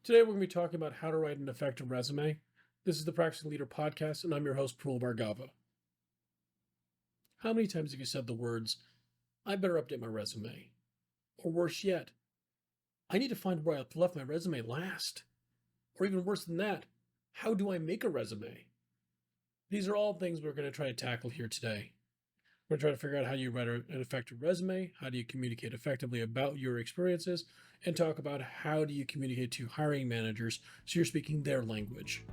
Today, we're going to be talking about how to write an effective resume. This is the Practicing Leader podcast, and I'm your host, Prul Bhargava. How many times have you said the words, I better update my resume? Or worse yet, I need to find where I left my resume last. Or even worse than that, how do I make a resume? These are all things we're going to try to tackle here today. We're going to try to figure out how you write an effective resume, how do you communicate effectively about your experiences, and talk about how do you communicate to hiring managers so you're speaking their language.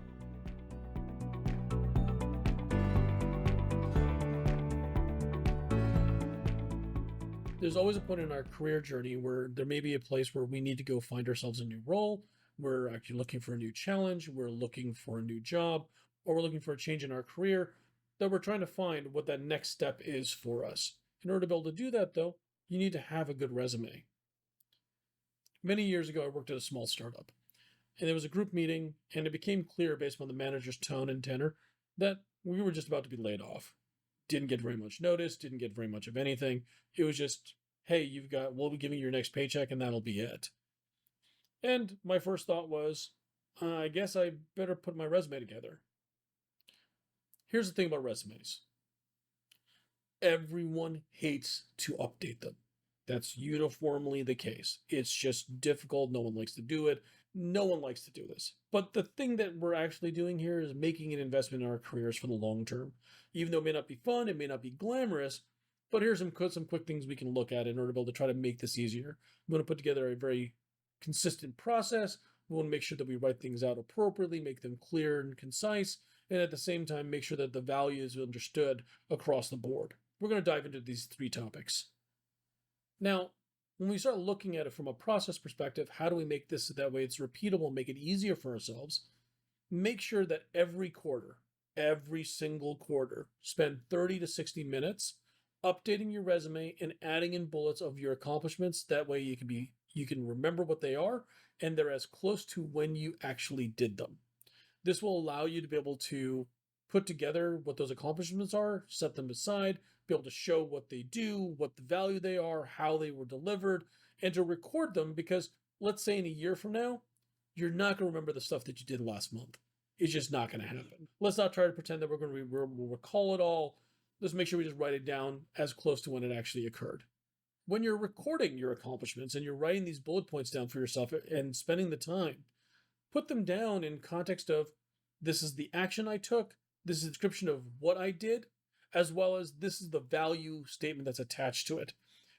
There's always a point in our career journey where there may be a place where we need to go find ourselves a new role. We're actually looking for a new challenge. We're looking for a new job, or we're looking for a change in our career that we're trying to find what that next step is for us. In order to be able to do that, though, you need to have a good resume. Many years ago, I worked at a small startup, and there was a group meeting, and it became clear based on the manager's tone and tenor that we were just about to be laid off. Didn't get very much notice, didn't get very much of anything. It was just, hey, we'll be giving you your next paycheck, and that'll be it. And my first thought was, I guess I better put my resume together. Here's the thing about resumes. Everyone hates to update them. That's uniformly the case. It's just difficult. No one likes to do it. No one likes to do this. But the thing that we're actually doing here is making an investment in our careers for the long term. Even though it may not be fun, it may not be glamorous, but here's some quick things we can look at in order to be able to try to make this easier. We want to put together a very consistent process. We want to make sure that we write things out appropriately, make them clear and concise, and at the same time, make sure that the value is understood across the board. We're going to dive into these three topics. Now, when we start looking at it from a process perspective, how do we make this so that way it's repeatable, make it easier for ourselves? Make sure that every single quarter, spend 30 to 60 minutes updating your resume and adding in bullets of your accomplishments. That way you can remember what they are and they're as close to when you actually did them. This will allow you to be able to put together what those accomplishments are, set them aside, be able to show what they do, what the value they are, how they were delivered, and to record them because let's say in a year from now, you're not going to remember the stuff that you did last month. It's just not going to happen. Let's not try to pretend that we'll recall it all. Let's make sure we just write it down as close to when it actually occurred. When you're recording your accomplishments and you're writing these bullet points down for yourself and spending the time, put them down in context of this is the action I took, this is a description of what I did, as well as this is the value statement that's attached to it.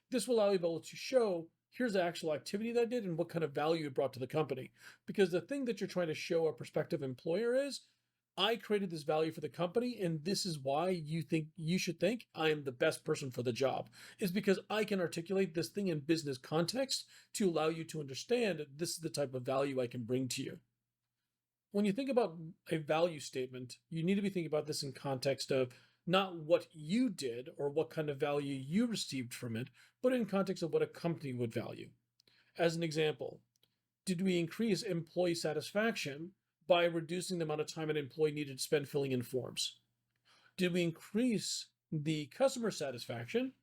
This will allow you to be able to show here's the actual activity that I did and what kind of value it brought to the company. Because the thing that you're trying to show a prospective employer is I created this value for the company, and this is why you should think I am the best person for the job. Is because I can articulate this thing in business context to allow you to understand this is the type of value I can bring to you. When you think about a value statement, you need to be thinking about this in context of not what you did or what kind of value you received from it, but in context of what a company would value. As an example, did we increase employee satisfaction by reducing the amount of time an employee needed to spend filling in forms? Did we increase the customer satisfaction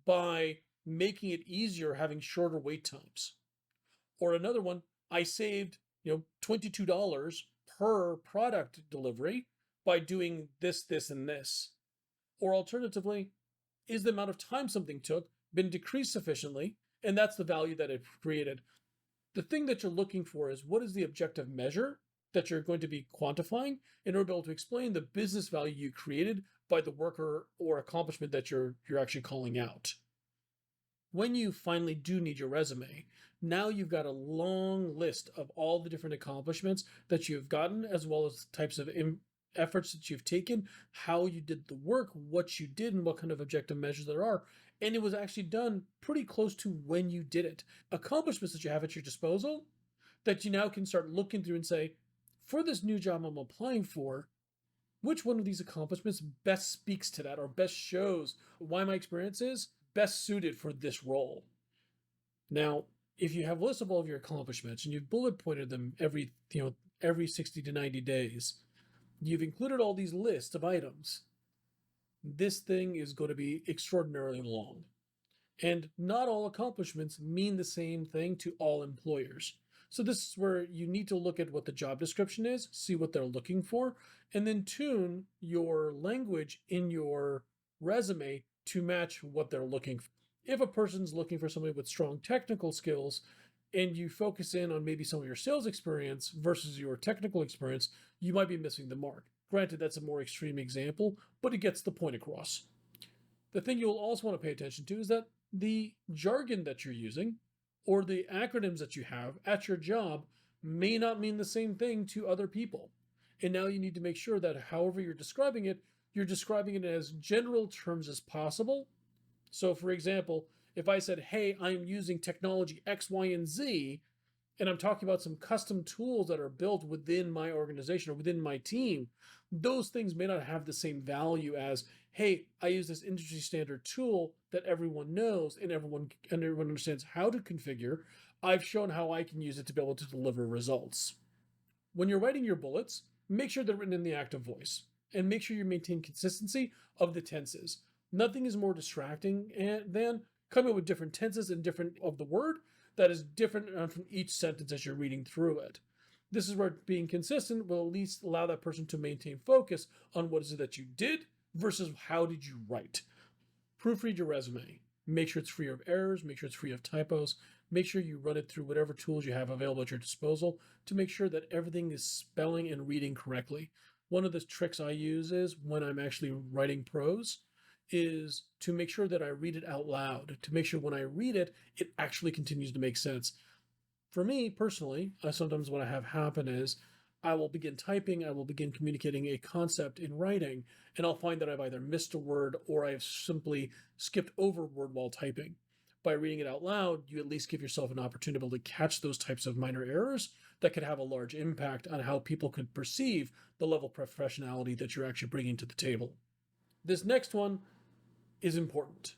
by making it easier having shorter wait times? Or another one, I saved $22 per product delivery by doing this, and this. Or alternatively, is the amount of time something took been decreased sufficiently, and that's the value that it created. The thing that you're looking for is what is the objective measure that you're going to be quantifying in order to be able to explain the business value you created by the worker or accomplishment that you're actually calling out. When you finally do need your resume, now you've got a long list of all the different accomplishments that you've gotten, as well as types of efforts that you've taken, how you did the work, what you did, and what kind of objective measures there are. And it was actually done pretty close to when you did it. Accomplishments that you have at your disposal that you now can start looking through and say, for this new job I'm applying for, which one of these accomplishments best speaks to that or best shows why my experience is best suited for this role? Now, if you have a list of all of your accomplishments and you've bullet pointed them every 60 to 90 days, you've included all these lists of items, this thing is going to be extraordinarily long. And not all accomplishments mean the same thing to all employers. So this is where you need to look at what the job description is, see what they're looking for, and then tune your language in your resume to match what they're looking for. If a person's looking for somebody with strong technical skills and you focus in on maybe some of your sales experience versus your technical experience, you might be missing the mark. Granted, that's a more extreme example, but it gets the point across. The thing you'll also want to pay attention to is that the jargon that you're using or the acronyms that you have at your job may not mean the same thing to other people. And now you need to make sure that however you're describing it in as general terms as possible. So, for example, if I said, hey, I'm using technology X, Y, and Z, and I'm talking about some custom tools that are built within my organization or within my team, those things may not have the same value as, hey, I use this industry standard tool that everyone knows and everyone understands how to configure. I've shown how I can use it to be able to deliver results. When you're writing your bullets, make sure they're written in the active voice and make sure you maintain consistency of the tenses. Nothing is more distracting than coming up with different tenses and different of the word that is different from each sentence as you're reading through it. This is where being consistent will at least allow that person to maintain focus on what is it that you did versus how did you write. Proofread your resume. Make sure it's free of errors, make sure it's free of typos, make sure you run it through whatever tools you have available at your disposal to make sure that everything is spelling and reading correctly. One of the tricks I use is when I'm actually writing prose is to make sure that I read it out loud, to make sure when I read it, it actually continues to make sense. For me personally, sometimes what I have happen is I will begin typing, I will begin communicating a concept in writing, and I'll find that I've either missed a word or I've simply skipped over a word while typing. By reading it out loud, you at least give yourself an opportunity to catch those types of minor errors that could have a large impact on how people could perceive the level of professionality that you're actually bringing to the table. This next one is important.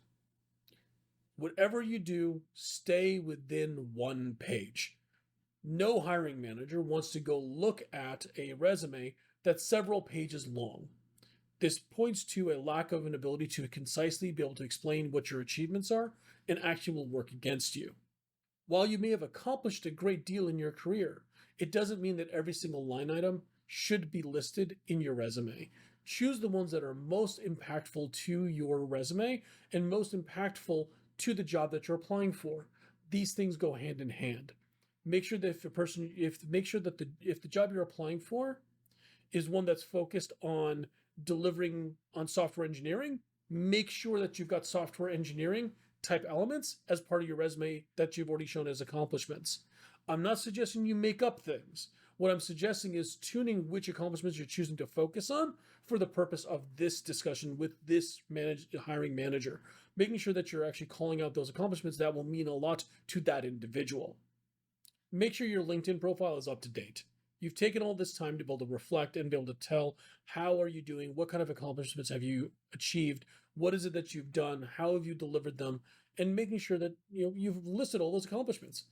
Whatever you do, stay within one page. No hiring manager wants to go look at a resume that's several pages long. This points to a lack of an ability to concisely be able to explain what your achievements are and actually will work against you. While you may have accomplished a great deal in your career, it doesn't mean that every single line item should be listed in your resume. Choose the ones that are most impactful to your resume and most impactful to the job that you're applying for. These things go hand in hand. Make sure that if the job you're applying for is one that's focused on delivering on software engineering, make sure that you've got software engineering type elements as part of your resume that you've already shown as accomplishments. I'm not suggesting you make up things. What I'm suggesting is tuning which accomplishments you're choosing to focus on for the purpose of this discussion with this hiring manager, making sure that you're actually calling out those accomplishments that will mean a lot to that individual. Make sure your LinkedIn profile is up to date. You've taken all this time to be able to reflect and be able to tell how are you doing, what kind of accomplishments have you achieved, what is it that you've done, how have you delivered them, and making sure that you've listed all those accomplishments.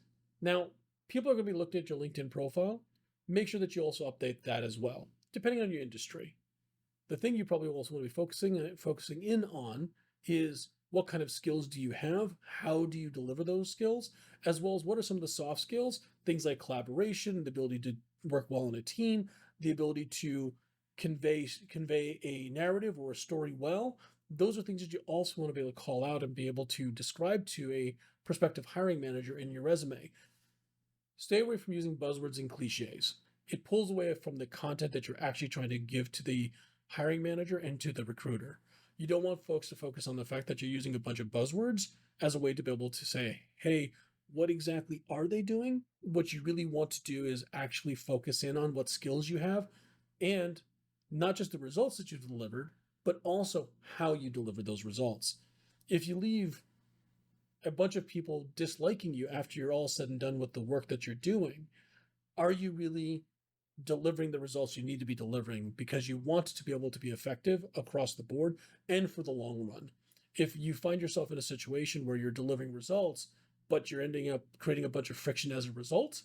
Now, people are going to be looking at your LinkedIn profile. Make sure that you also update that as well, depending on your industry. The thing you probably also want to be focusing in on is what kind of skills do you have? How do you deliver those skills? As well as what are some of the soft skills? Things like collaboration, the ability to work well in a team, the ability to convey a narrative or a story well. Those are things that you also want to be able to call out and be able to describe to a prospective hiring manager in your resume. Stay away from using buzzwords and cliches. It pulls away from the content that you're actually trying to give to the hiring manager and to the recruiter. You don't want folks to focus on the fact that you're using a bunch of buzzwords as a way to be able to say, hey, what exactly are they doing? What you really want to do is actually focus in on what skills you have and not just the results that you've delivered, but also how you deliver those results. If you leave a bunch of people disliking you after you're all said and done with the work that you're doing, are you really delivering the results you need to be delivering because you want to be able to be effective across the board and for the long run? If you find yourself in a situation where you're delivering results, but you're ending up creating a bunch of friction as a result,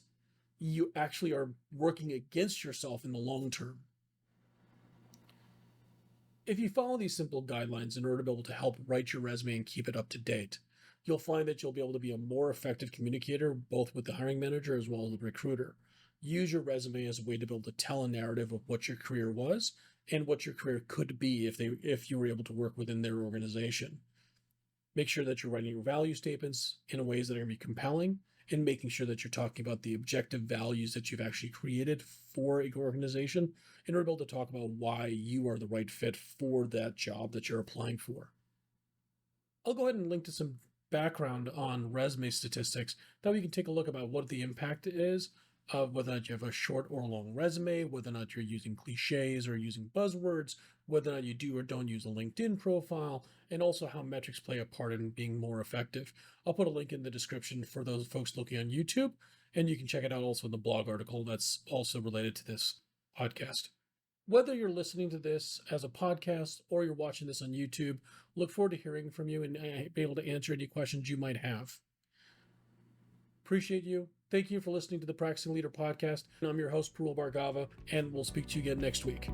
you actually are working against yourself in the long term. If you follow these simple guidelines in order to be able to help write your resume and keep it up to date, you'll find that you'll be able to be a more effective communicator, both with the hiring manager as well as the recruiter. Use your resume as a way to be able to tell a narrative of what your career was and what your career could be if you were able to work within their organization. Make sure that you're writing your value statements in ways that are going to be compelling, and making sure that you're talking about the objective values that you've actually created for an organization in order to be able to talk about why you are the right fit for that job that you're applying for. I'll go ahead and link to some background on resume statistics that we can take a look about what the impact is of whether or not you have a short or long resume, whether or not you're using cliches or using buzzwords, whether or not you do or don't use a LinkedIn profile, and also how metrics play a part in being more effective. I'll put a link in the description for those folks looking on YouTube, and you can check it out also in the blog article that's also related to this podcast. Whether you're listening to this as a podcast or you're watching this on YouTube, look forward to hearing from you and be able to answer any questions you might have. Appreciate you. Thank you for listening to the Practicing Leader podcast. I'm your host, Parul Bhargava, and we'll speak to you again next week.